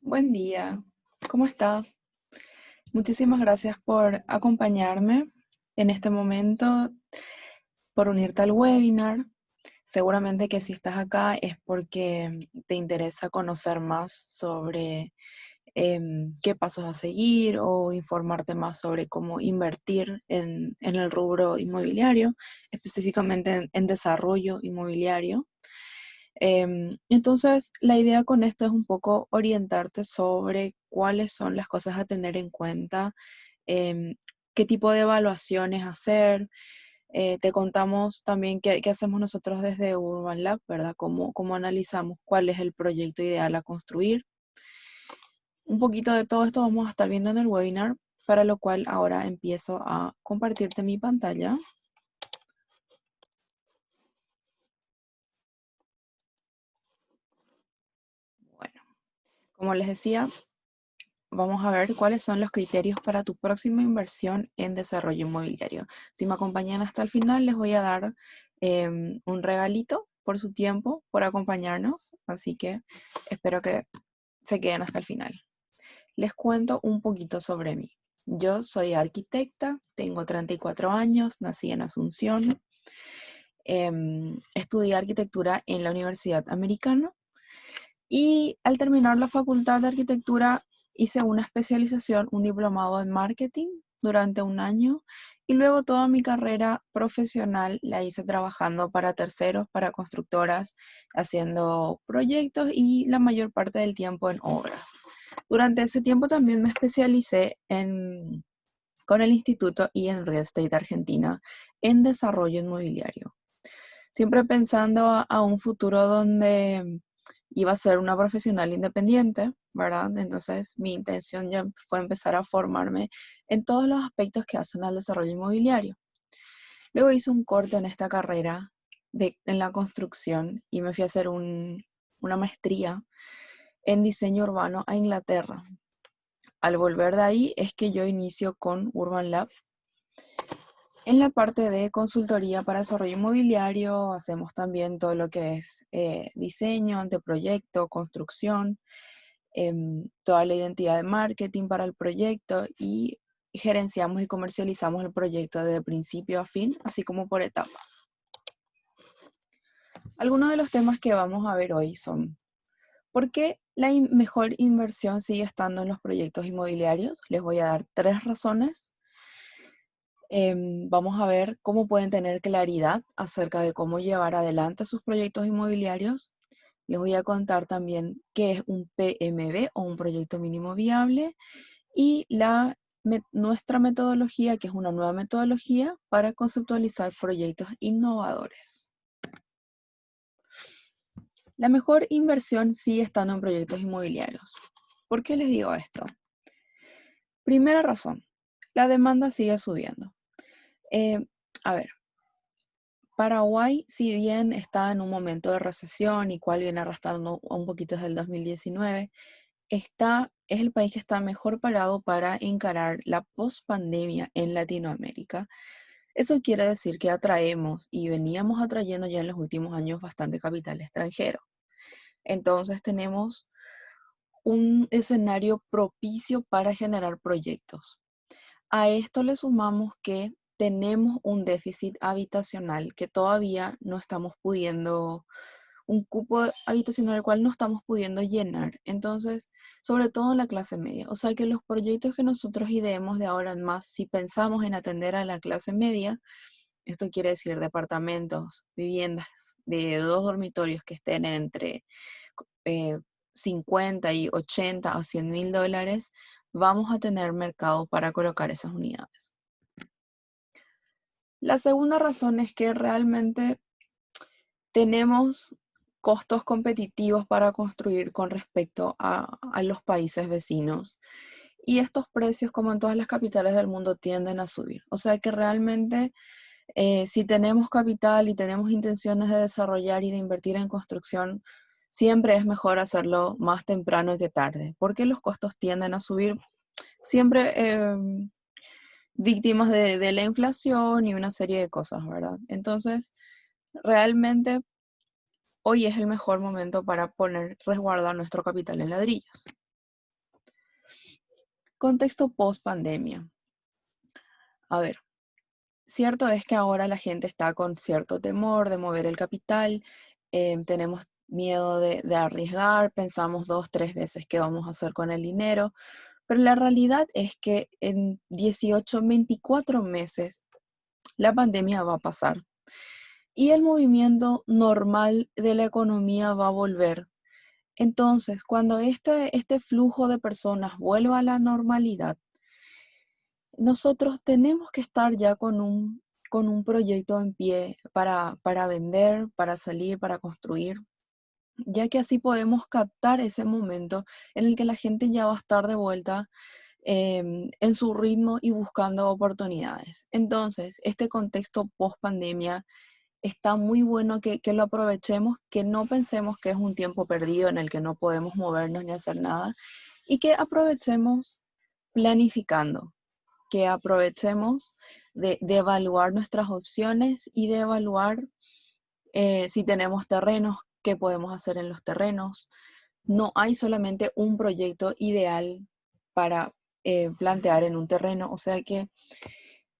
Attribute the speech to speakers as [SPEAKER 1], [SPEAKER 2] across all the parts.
[SPEAKER 1] Buen día, ¿cómo estás? Muchísimas gracias por acompañarme en este momento, por unirte al webinar. Seguramente que si estás acá es porque te interesa conocer más sobre qué pasos a seguir o informarte más sobre cómo invertir en el rubro inmobiliario, específicamente en desarrollo inmobiliario. Entonces, la idea con esto es un poco orientarte sobre cuáles son las cosas a tener en cuenta, em, qué tipo de evaluaciones hacer. Te contamos también qué hacemos nosotros desde Urban Lab, ¿verdad? Cómo analizamos cuál es el proyecto ideal a construir. Un poquito de todo esto vamos a estar viendo en el webinar, para lo cual ahora empiezo a compartirte mi pantalla. Bueno, como les decía, vamos a ver cuáles son los criterios para tu próxima inversión en desarrollo inmobiliario. Si me acompañan hasta el final, les voy a dar un regalito por su tiempo, por acompañarnos, así que espero que se queden hasta el final. Les cuento un poquito sobre mí. Yo soy arquitecta, tengo 34 años, nací en Asunción, estudié arquitectura en la Universidad Americana y al terminar la facultad de arquitectura hice una especialización, un diplomado en marketing durante un año y luego toda mi carrera profesional la hice trabajando para terceros, para constructoras, haciendo proyectos y la mayor parte del tiempo en obras. Durante ese tiempo también me especialicé con el instituto y en Real Estate Argentina en desarrollo inmobiliario, siempre pensando a un futuro donde iba a ser una profesional independiente, ¿verdad? Entonces mi intención ya fue empezar a formarme en todos los aspectos que hacen al desarrollo inmobiliario. Luego hice un corte en esta carrera en la construcción y me fui a hacer una maestría en diseño urbano a Inglaterra. Al volver de ahí es que yo inicio con Urban Lab. En la parte de consultoría para desarrollo inmobiliario hacemos también todo lo que es diseño, anteproyecto, construcción, toda la identidad de marketing para el proyecto y gerenciamos y comercializamos el proyecto desde principio a fin, así como por etapas. Algunos de los temas que vamos a ver hoy son: ¿por qué la mejor inversión sigue estando en los proyectos inmobiliarios? Les voy a dar 3 razones. Vamos a ver cómo pueden tener claridad acerca de cómo llevar adelante sus proyectos inmobiliarios. Les voy a contar también qué es un PMB o un proyecto mínimo viable y nuestra metodología, que es una nueva metodología para conceptualizar proyectos innovadores. La mejor inversión sigue estando en proyectos inmobiliarios. ¿Por qué les digo esto? Primera razón, la demanda sigue subiendo. Eh, a ver, Paraguay, si bien está en un momento de recesión y cual viene arrastrando un poquito desde el 2019, es el país que está mejor parado para encarar la pospandemia en Latinoamérica. Eso quiere decir que atraemos y veníamos atrayendo ya en los últimos años bastante capital extranjero. Entonces tenemos un escenario propicio para generar proyectos. A esto le sumamos que tenemos un déficit habitacional que todavía no estamos pudiendo, un cupo habitacional al cual no estamos pudiendo llenar. Entonces, sobre todo en la clase media. O sea que los proyectos que nosotros ideemos de ahora en más, si pensamos en atender a la clase media, esto quiere decir departamentos, viviendas de 2 dormitorios que estén entre eh, 50 y 80 a 100.000 dólares, vamos a tener mercado para colocar esas unidades. La segunda razón es que realmente tenemos costos competitivos para construir con respecto a los países vecinos. Y estos precios, como en todas las capitales del mundo, tienden a subir. O sea que realmente, si tenemos capital y tenemos intenciones de desarrollar y de invertir en construcción, siempre es mejor hacerlo más temprano que tarde, porque los costos tienden a subir siempre, víctimas de la inflación y una serie de cosas, ¿verdad? Entonces, realmente hoy es el mejor momento para resguardar nuestro capital en ladrillos. Contexto post pandemia. A ver, cierto es que ahora la gente está con cierto temor de mover el capital, tenemos miedo de arriesgar, pensamos 2, 3 veces qué vamos a hacer con el dinero, pero la realidad es que en 18, 24 meses la pandemia va a pasar y el movimiento normal de la economía va a volver. Entonces, cuando este flujo de personas vuelva a la normalidad, nosotros tenemos que estar ya con un proyecto en pie para vender, para salir, para construir, ya que así podemos captar ese momento en el que la gente ya va a estar de vuelta en su ritmo y buscando oportunidades. Entonces, este contexto post pandemia está muy bueno que lo aprovechemos, que no pensemos que es un tiempo perdido en el que no podemos movernos ni hacer nada y que aprovechemos planificando, que aprovechemos de evaluar nuestras opciones y de evaluar si tenemos terrenos, qué podemos hacer en los terrenos. No hay solamente un proyecto ideal para plantear en un terreno, o sea que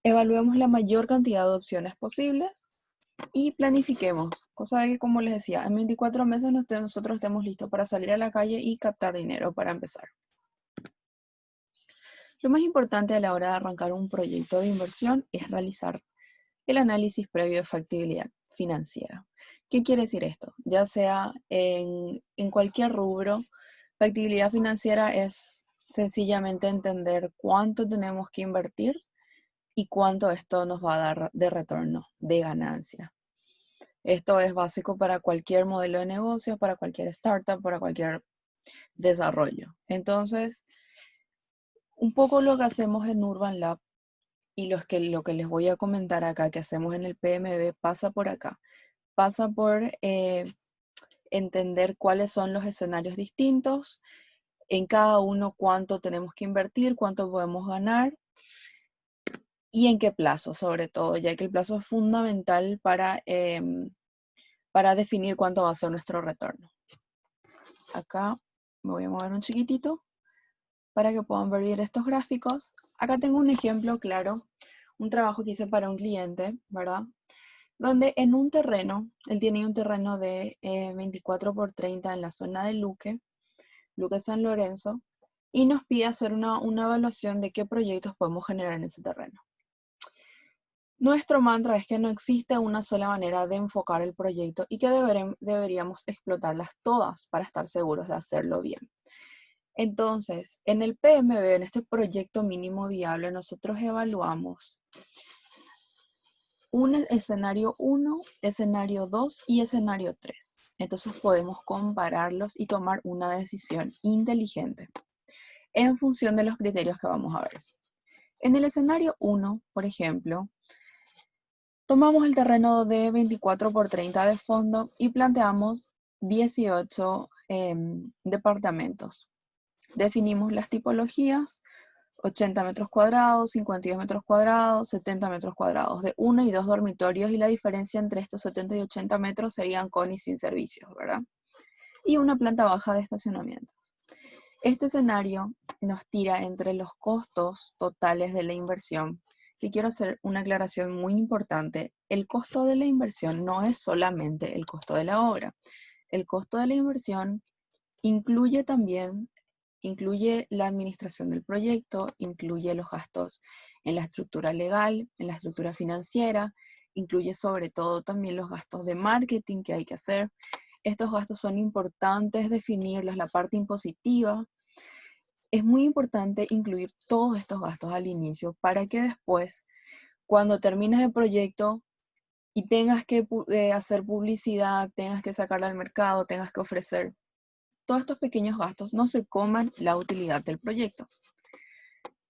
[SPEAKER 1] evaluemos la mayor cantidad de opciones posibles y planifiquemos, cosa de que, como les decía, en 24 meses nosotros estemos listos para salir a la calle y captar dinero para empezar. Lo más importante a la hora de arrancar un proyecto de inversión es realizar el análisis previo de factibilidad financiera. ¿Qué quiere decir esto? Ya sea en cualquier rubro, factibilidad financiera es sencillamente entender cuánto tenemos que invertir y cuánto esto nos va a dar de retorno, de ganancia. Esto es básico para cualquier modelo de negocio, para cualquier startup, para cualquier desarrollo. Entonces, un poco lo que hacemos en Urban Lab y lo que les voy a comentar acá que hacemos en el PMB pasa por acá. Pasa por entender cuáles son los escenarios distintos, en cada uno cuánto tenemos que invertir, cuánto podemos ganar y en qué plazo, sobre todo, ya que el plazo es fundamental para definir cuánto va a ser nuestro retorno. Acá me voy a mover un chiquitito para que puedan ver bien estos gráficos. Acá tengo un ejemplo claro, un trabajo que hice para un cliente, ¿verdad? Donde en un terreno, él tiene un terreno de 24 por 30 en la zona de Luque San Lorenzo, y nos pide hacer una evaluación de qué proyectos podemos generar en ese terreno. Nuestro mantra es que no existe una sola manera de enfocar el proyecto y que deberíamos explotarlas todas para estar seguros de hacerlo bien. Entonces, en el PMB, en este proyecto mínimo viable, nosotros evaluamos un escenario 1, escenario 2 y escenario 3. Entonces podemos compararlos y tomar una decisión inteligente en función de los criterios que vamos a ver. En el escenario 1, por ejemplo, tomamos el terreno de 24 por 30 de fondo y planteamos 18 departamentos. Definimos las tipologías: 80 metros cuadrados, 52 metros cuadrados, 70 metros cuadrados, de 1 y 2 dormitorios, y la diferencia entre estos 70 y 80 metros serían con y sin servicios, ¿verdad? Y una planta baja de estacionamientos. Este escenario nos tira entre los costos totales de la inversión, que quiero hacer una aclaración muy importante. El costo de la inversión no es solamente el costo de la obra. El costo de la inversión incluye la administración del proyecto, incluye los gastos en la estructura legal, en la estructura financiera, incluye sobre todo también los gastos de marketing que hay que hacer. Estos gastos son importantes definirlos, la parte impositiva. Es muy importante incluir todos estos gastos al inicio para que después, cuando termines el proyecto y tengas que hacer publicidad, tengas que sacarla al mercado, tengas que ofrecer, todos estos pequeños gastos no se coman la utilidad del proyecto.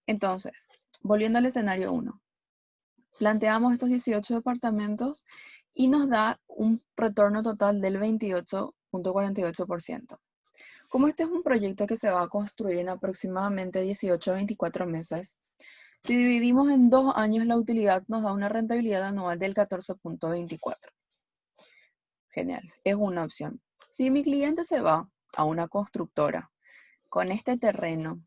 [SPEAKER 1] Entonces, volviendo al escenario 1, planteamos estos 18 departamentos y nos da un retorno total del 28.48%. Como este es un proyecto que se va a construir en aproximadamente 18 a 24 meses, si dividimos en 2 años la utilidad nos da una rentabilidad anual del 14.24. Genial, es una opción. Si mi cliente se va a una constructora con este terreno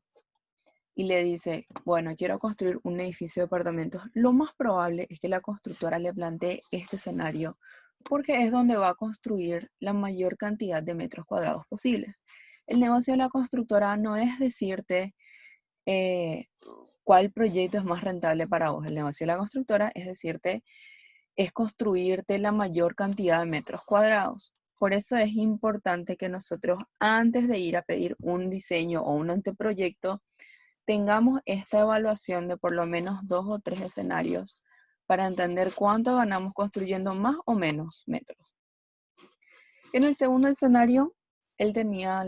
[SPEAKER 1] y le dice, bueno, quiero construir un edificio de departamentos, lo más probable es que la constructora le plantee este escenario, porque es donde va a construir la mayor cantidad de metros cuadrados posibles. El negocio de la constructora no es decirte eh, cuál proyecto es más rentable para vos. El negocio de la constructora es decirte, es construirte la mayor cantidad de metros cuadrados. Por eso es importante que nosotros, antes de ir a pedir un diseño o un anteproyecto, tengamos esta evaluación de por lo menos 2 o 3 escenarios para entender cuánto ganamos construyendo más o menos metros. En el segundo escenario, él tenía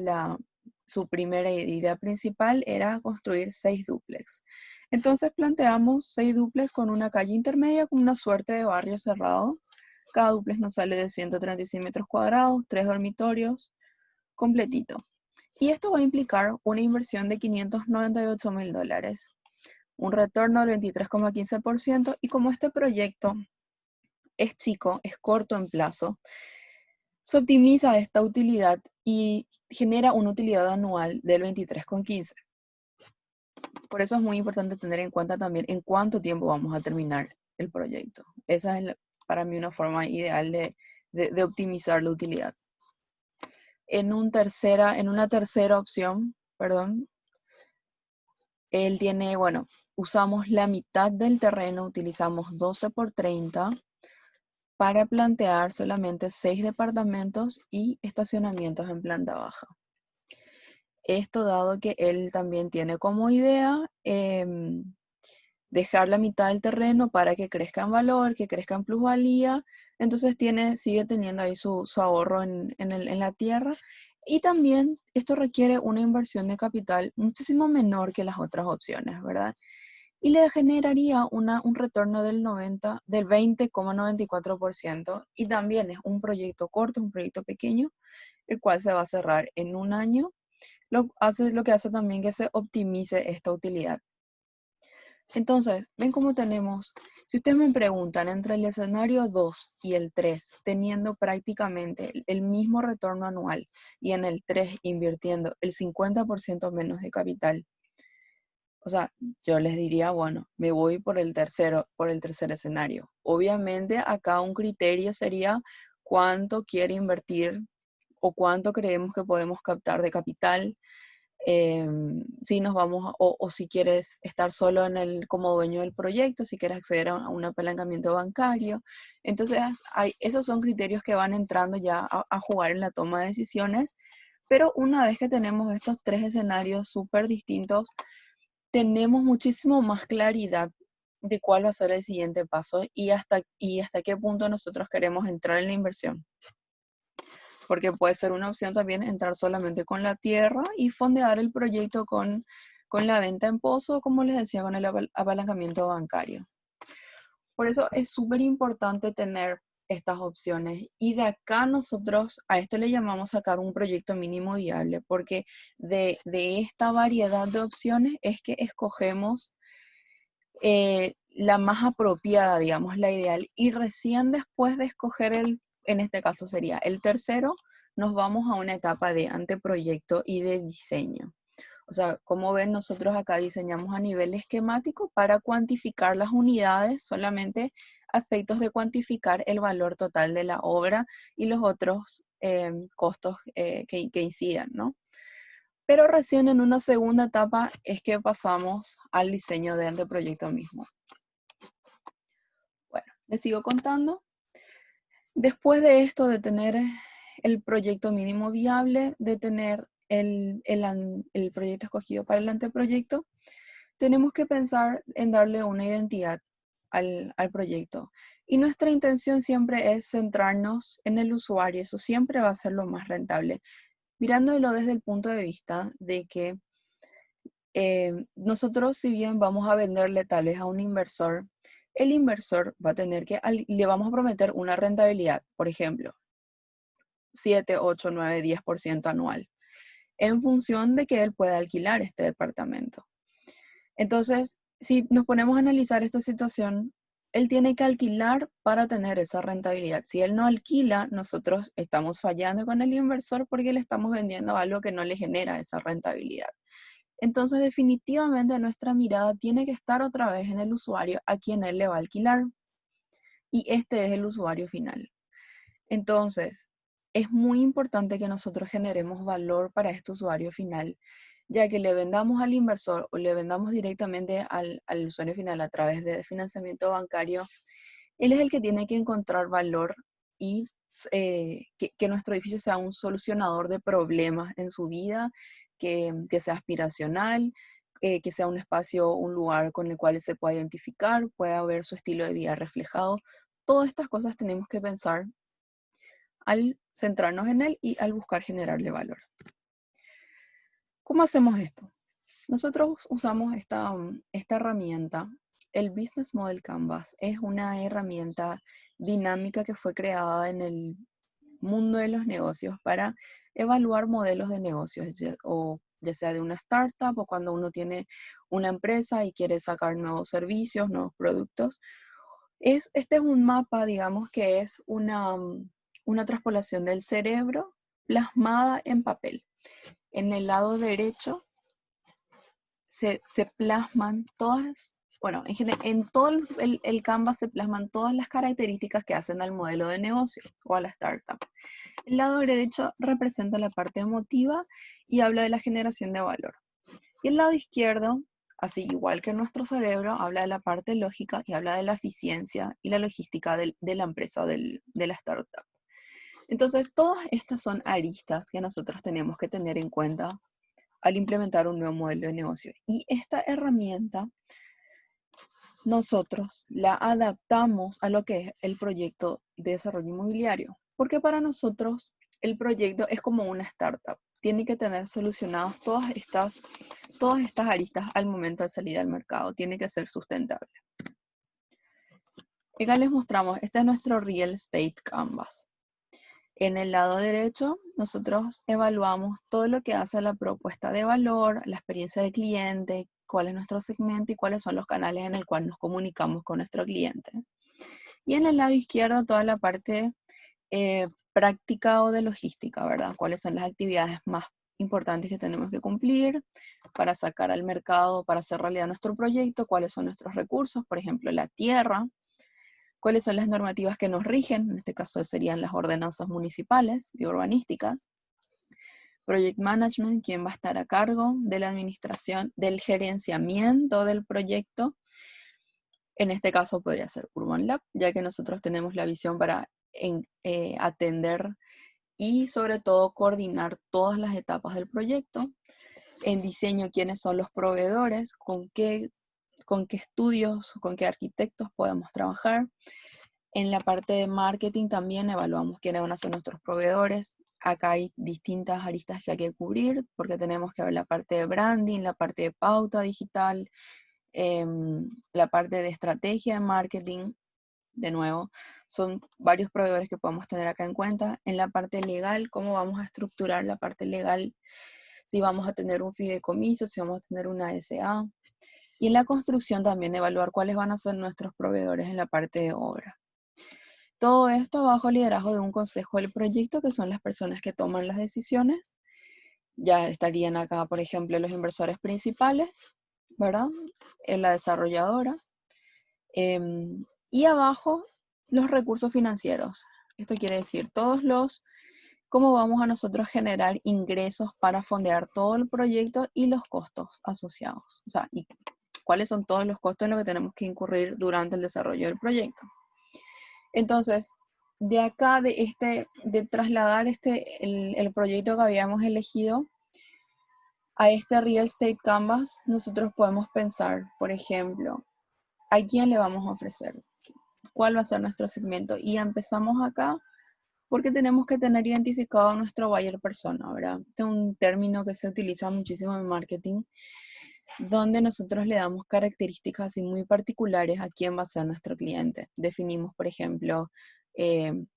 [SPEAKER 1] su primera idea principal era construir 6 dúplex. Entonces planteamos 6 dúplex con una calle intermedia, con una suerte de barrio cerrado. Cada dúplex nos sale de 136 metros cuadrados, 3 dormitorios, completito. Y esto va a implicar una inversión de $598.000, un retorno del 23,15%, y como este proyecto es chico, es corto en plazo, se optimiza esta utilidad y genera una utilidad anual del 23,15. Por eso es muy importante tener en cuenta también en cuánto tiempo vamos a terminar el proyecto. Esa es para mí una forma ideal de optimizar la utilidad. En una tercera opción, perdón, él tiene, bueno, usamos la mitad del terreno, utilizamos 12 por 30 para plantear solamente 6 departamentos y estacionamientos en planta baja. Esto dado que él también tiene como idea dejar la mitad del terreno para que crezca en valor, que crezca en plusvalía, entonces sigue teniendo ahí su ahorro en la tierra, y también esto requiere una inversión de capital muchísimo menor que las otras opciones, ¿verdad? Y le generaría un retorno del 20,94%, y también es un proyecto corto, un proyecto pequeño, el cual se va a cerrar en un año, lo que hace también que se optimice esta utilidad. Entonces, ven cómo tenemos, si ustedes me preguntan, entre el escenario 2 y el 3, teniendo prácticamente el mismo retorno anual, y en el 3 invirtiendo el 50% menos de capital, o sea, yo les diría, bueno, me voy por el tercer escenario. Obviamente, acá un criterio sería cuánto quiere invertir o cuánto creemos que podemos captar de capital. Si nos vamos, o si quieres estar solo como dueño del proyecto, si quieres acceder a un apalancamiento bancario. Entonces, esos son criterios que van entrando ya a jugar en la toma de decisiones. Pero una vez que tenemos estos 3 escenarios súper distintos, tenemos muchísimo más claridad de cuál va a ser el siguiente paso y hasta qué punto nosotros queremos entrar en la inversión. Porque puede ser una opción también entrar solamente con la tierra y fondear el proyecto con la venta en pozo, como les decía, con el apalancamiento bancario. Por eso es súper importante tener estas opciones, y de acá nosotros a esto le llamamos sacar un proyecto mínimo viable, porque de esta variedad de opciones es que escogemos la más apropiada, digamos, la ideal, y recién después de escoger en este caso sería el tercero, nos vamos a una etapa de anteproyecto y de diseño. O sea, como ven, nosotros acá diseñamos a nivel esquemático para cuantificar las unidades, solamente a efectos de cuantificar el valor total de la obra y los otros costos que incidan, ¿no? Pero recién en una segunda etapa es que pasamos al diseño de anteproyecto mismo. Bueno, les sigo contando. Después de esto, de tener el proyecto mínimo viable, de tener el proyecto escogido para el anteproyecto, tenemos que pensar en darle una identidad al proyecto. Y nuestra intención siempre es centrarnos en el usuario. Eso siempre va a ser lo más rentable. Mirándolo desde el punto de vista de que nosotros, si bien vamos a venderle tal vez a un inversor, el inversor va a tener le vamos a prometer una rentabilidad, por ejemplo, 7, 8, 9, 10% anual, en función de que él pueda alquilar este departamento. Entonces, si nos ponemos a analizar esta situación, él tiene que alquilar para tener esa rentabilidad. Si él no alquila, nosotros estamos fallando con el inversor porque le estamos vendiendo algo que no le genera esa rentabilidad. Entonces, definitivamente nuestra mirada tiene que estar otra vez en el usuario a quien él le va a alquilar. Y este es el usuario final. Entonces, es muy importante que nosotros generemos valor para este usuario final, ya que le vendamos al inversor o le vendamos directamente al usuario final a través de financiamiento bancario. Él es el que tiene que encontrar valor y que nuestro edificio sea un solucionador de problemas en su vida, que sea aspiracional, que sea un espacio, un lugar con el cual se pueda identificar, pueda ver su estilo de vida reflejado. Todas estas cosas tenemos que pensar al centrarnos en él y al buscar generarle valor. ¿Cómo hacemos esto? Nosotros usamos esta herramienta. El Business Model Canvas es una herramienta dinámica que fue creada en el mundo de los negocios para evaluar modelos de negocios, ya sea de una startup o cuando uno tiene una empresa y quiere sacar nuevos servicios, nuevos productos. Este es un mapa, digamos, que es una traspolación del cerebro plasmada en papel. En el lado derecho se plasman todas, bueno, en todo el Canvas se plasman todas las características que hacen al modelo de negocio o a la startup. El lado derecho representa la parte emotiva y habla de la generación de valor. Y el lado izquierdo, así igual que nuestro cerebro, habla de la parte lógica y habla de la eficiencia y la logística de la empresa o de la startup. Entonces, todas estas son aristas que nosotros tenemos que tener en cuenta al implementar un nuevo modelo de negocio. Y esta herramienta nosotros la adaptamos a lo que es el proyecto de desarrollo inmobiliario, porque para nosotros el proyecto es como una startup. Tiene que tener solucionadas todas estas aristas al momento de salir al mercado. Tiene que ser sustentable. Acá les mostramos, este es nuestro Real Estate Canvas. En el lado derecho, nosotros evaluamos todo lo que hace a la propuesta de valor, la experiencia del cliente, cuál es nuestro segmento y cuáles son los canales en el cual nos comunicamos con nuestro cliente. Y en el lado izquierdo, toda la parte práctica o de logística, ¿verdad? Cuáles son las actividades más importantes que tenemos que cumplir para sacar al mercado, para hacer realidad nuestro proyecto, cuáles son nuestros recursos, por ejemplo, la tierra, cuáles son las normativas que nos rigen, en este caso serían las ordenanzas municipales y urbanísticas, Project Management, quién va a estar a cargo de la administración, del gerenciamiento del proyecto. En este caso podría ser Urban Lab, ya que nosotros tenemos la visión para atender y sobre todo coordinar todas las etapas del proyecto. En diseño, quiénes son los proveedores, con qué estudios, con qué arquitectos podemos trabajar. En la parte de marketing también evaluamos quiénes van a ser nuestros proveedores. Acá hay distintas aristas que hay que cubrir porque tenemos que ver la parte de branding, la parte de pauta digital, la parte de estrategia de marketing. De nuevo, son varios proveedores que podemos tener acá en cuenta. En la parte legal, cómo vamos a estructurar la parte legal, si vamos a tener un fideicomiso, si vamos a tener una SA. Y en la construcción también evaluar cuáles van a ser nuestros proveedores en la parte de obra. Todo esto bajo el liderazgo de un consejo del proyecto, que son las personas que toman las decisiones. Ya estarían acá, por ejemplo, los inversores principales, ¿verdad? En la desarrolladora. Y abajo, los recursos financieros. Esto quiere decir cómo vamos a nosotros generar ingresos para fondear todo el proyecto y los costos asociados. O sea, y cuáles son todos los costos en los que tenemos que incurrir durante el desarrollo del proyecto. Entonces, de acá, de trasladar el proyecto que habíamos elegido a este Real Estate Canvas, nosotros podemos pensar, por ejemplo, ¿a quién le vamos a ofrecer? ¿Cuál va a ser nuestro segmento? Y empezamos acá porque tenemos que tener identificado a nuestro buyer persona, ¿verdad? Este es un término que se utiliza muchísimo en marketing, donde nosotros le damos características así muy particulares a quién va a ser nuestro cliente. Definimos, por ejemplo, en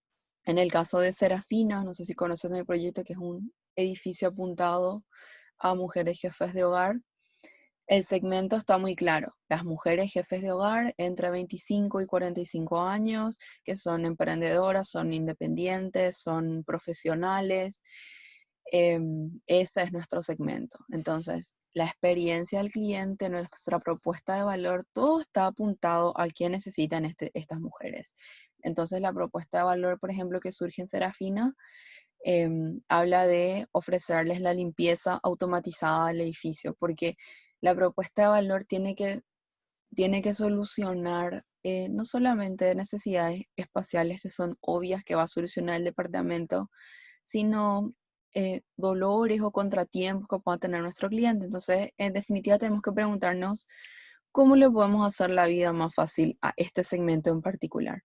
[SPEAKER 1] el caso de Serafina, no sé si conocen el proyecto, que es un edificio apuntado a mujeres jefes de hogar. El segmento está muy claro. Las mujeres jefes de hogar entre 25 y 45 años, que son emprendedoras, son independientes, son profesionales, ese es nuestro segmento. Entonces, la experiencia del cliente, nuestra propuesta de valor, todo está apuntado a qué necesitan estas mujeres. Entonces, la propuesta de valor, por ejemplo, que surge en Serafina, habla de ofrecerles la limpieza automatizada del edificio, porque la propuesta de valor tiene que solucionar no solamente necesidades espaciales que son obvias que va a solucionar el departamento, sino dolores o contratiempos que pueda tener nuestro cliente. Entonces, en definitiva, tenemos que preguntarnos cómo le podemos hacer la vida más fácil a este segmento en particular.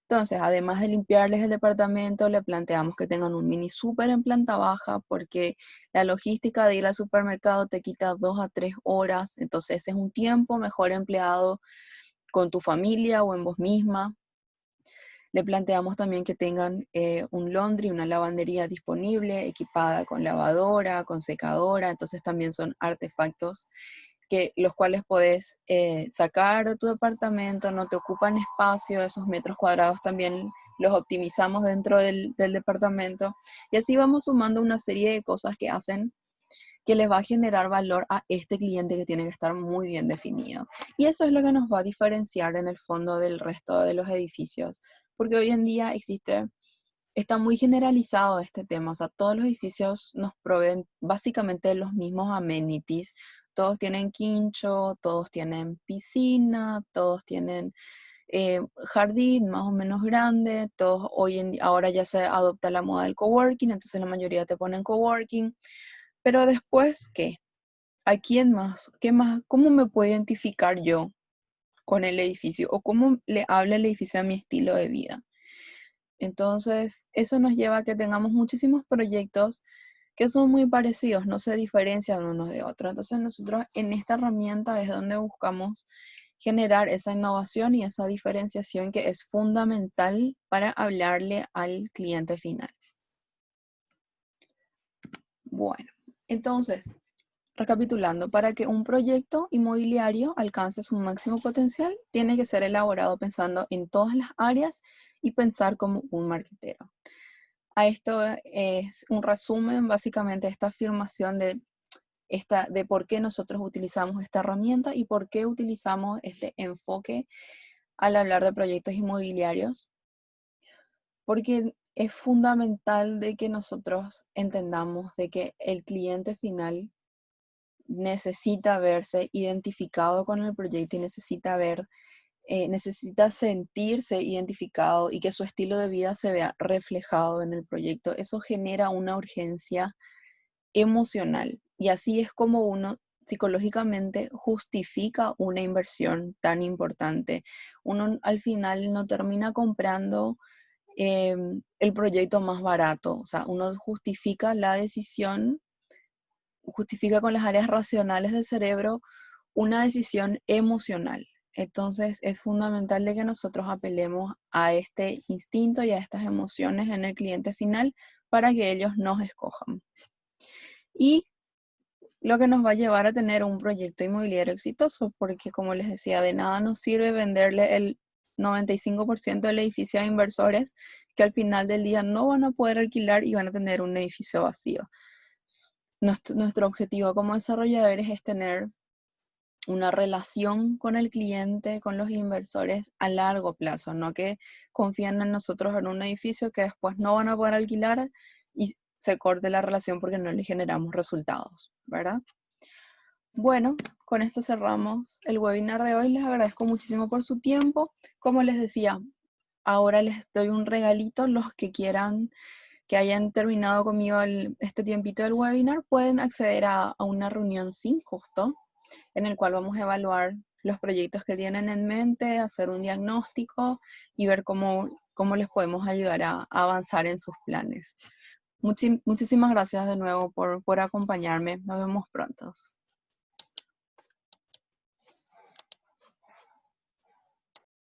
[SPEAKER 1] Entonces, además de limpiarles el departamento, le planteamos que tengan un mini súper en planta baja, porque la logística de ir al supermercado te quita 2 a 3 horas. Entonces, ese es un tiempo mejor empleado con tu familia o en vos misma. Le planteamos también que tengan un laundry, una lavandería disponible, equipada con lavadora, con secadora. Entonces, también son artefactos los cuales podés sacar de tu departamento, no te ocupan espacio, esos metros cuadrados también los optimizamos dentro del departamento, y así vamos sumando una serie de cosas que hacen que les va a generar valor a este cliente, que tiene que estar muy bien definido. Y eso es lo que nos va a diferenciar en el fondo del resto de los edificios, porque hoy en día está muy generalizado este tema. O sea, todos los edificios nos proveen básicamente los mismos amenities. Todos tienen quincho, todos tienen piscina, todos tienen jardín más o menos grande. Todos ahora ya se adopta la moda del coworking, entonces la mayoría te ponen coworking. Pero después, ¿qué? ¿A quién más? ¿Qué más? ¿Cómo me puedo identificar yo con el edificio? ¿O cómo le habla el edificio a mi estilo de vida? Entonces, eso nos lleva a que tengamos muchísimos proyectos que son muy parecidos, no se diferencian unos de otros. Entonces, nosotros en esta herramienta es donde buscamos generar esa innovación y esa diferenciación que es fundamental para hablarle al cliente final. Bueno, entonces, recapitulando, para que un proyecto inmobiliario alcance su máximo potencial, tiene que ser elaborado pensando en todas las áreas y pensar como un marketero. A esto es un resumen, básicamente, esta afirmación de por qué nosotros utilizamos esta herramienta y por qué utilizamos este enfoque al hablar de proyectos inmobiliarios. Porque es fundamental de que nosotros entendamos de que el cliente final necesita verse identificado con el proyecto y necesita sentirse identificado y que su estilo de vida se vea reflejado en el proyecto. Eso genera una urgencia emocional, y así es como uno psicológicamente justifica una inversión tan importante. Uno al final no termina comprando el proyecto más barato. O sea, uno justifica la decisión, justifica con las áreas racionales del cerebro una decisión emocional. Entonces es fundamental de que nosotros apelemos a este instinto y a estas emociones en el cliente final para que ellos nos escojan. Y lo que nos va a llevar a tener un proyecto inmobiliario exitoso, porque como les decía, de nada nos sirve venderle el 95% del edificio a inversores que al final del día no van a poder alquilar y van a tener un edificio vacío. Nuestro objetivo como desarrolladores es tener una relación con el cliente, con los inversores a largo plazo, no que confíen en nosotros en un edificio que después no van a poder alquilar y se corte la relación porque no le generamos resultados, ¿verdad? Bueno, con esto cerramos el webinar de hoy. Les agradezco muchísimo por su tiempo. Como les decía, ahora les doy un regalito. Los que quieran, que hayan terminado conmigo este tiempito del webinar, pueden acceder a una reunión sin costo, en el cual vamos a evaluar los proyectos que tienen en mente, hacer un diagnóstico y ver cómo les podemos ayudar a avanzar en sus planes. Muchísimas gracias de nuevo por acompañarme. Nos vemos pronto.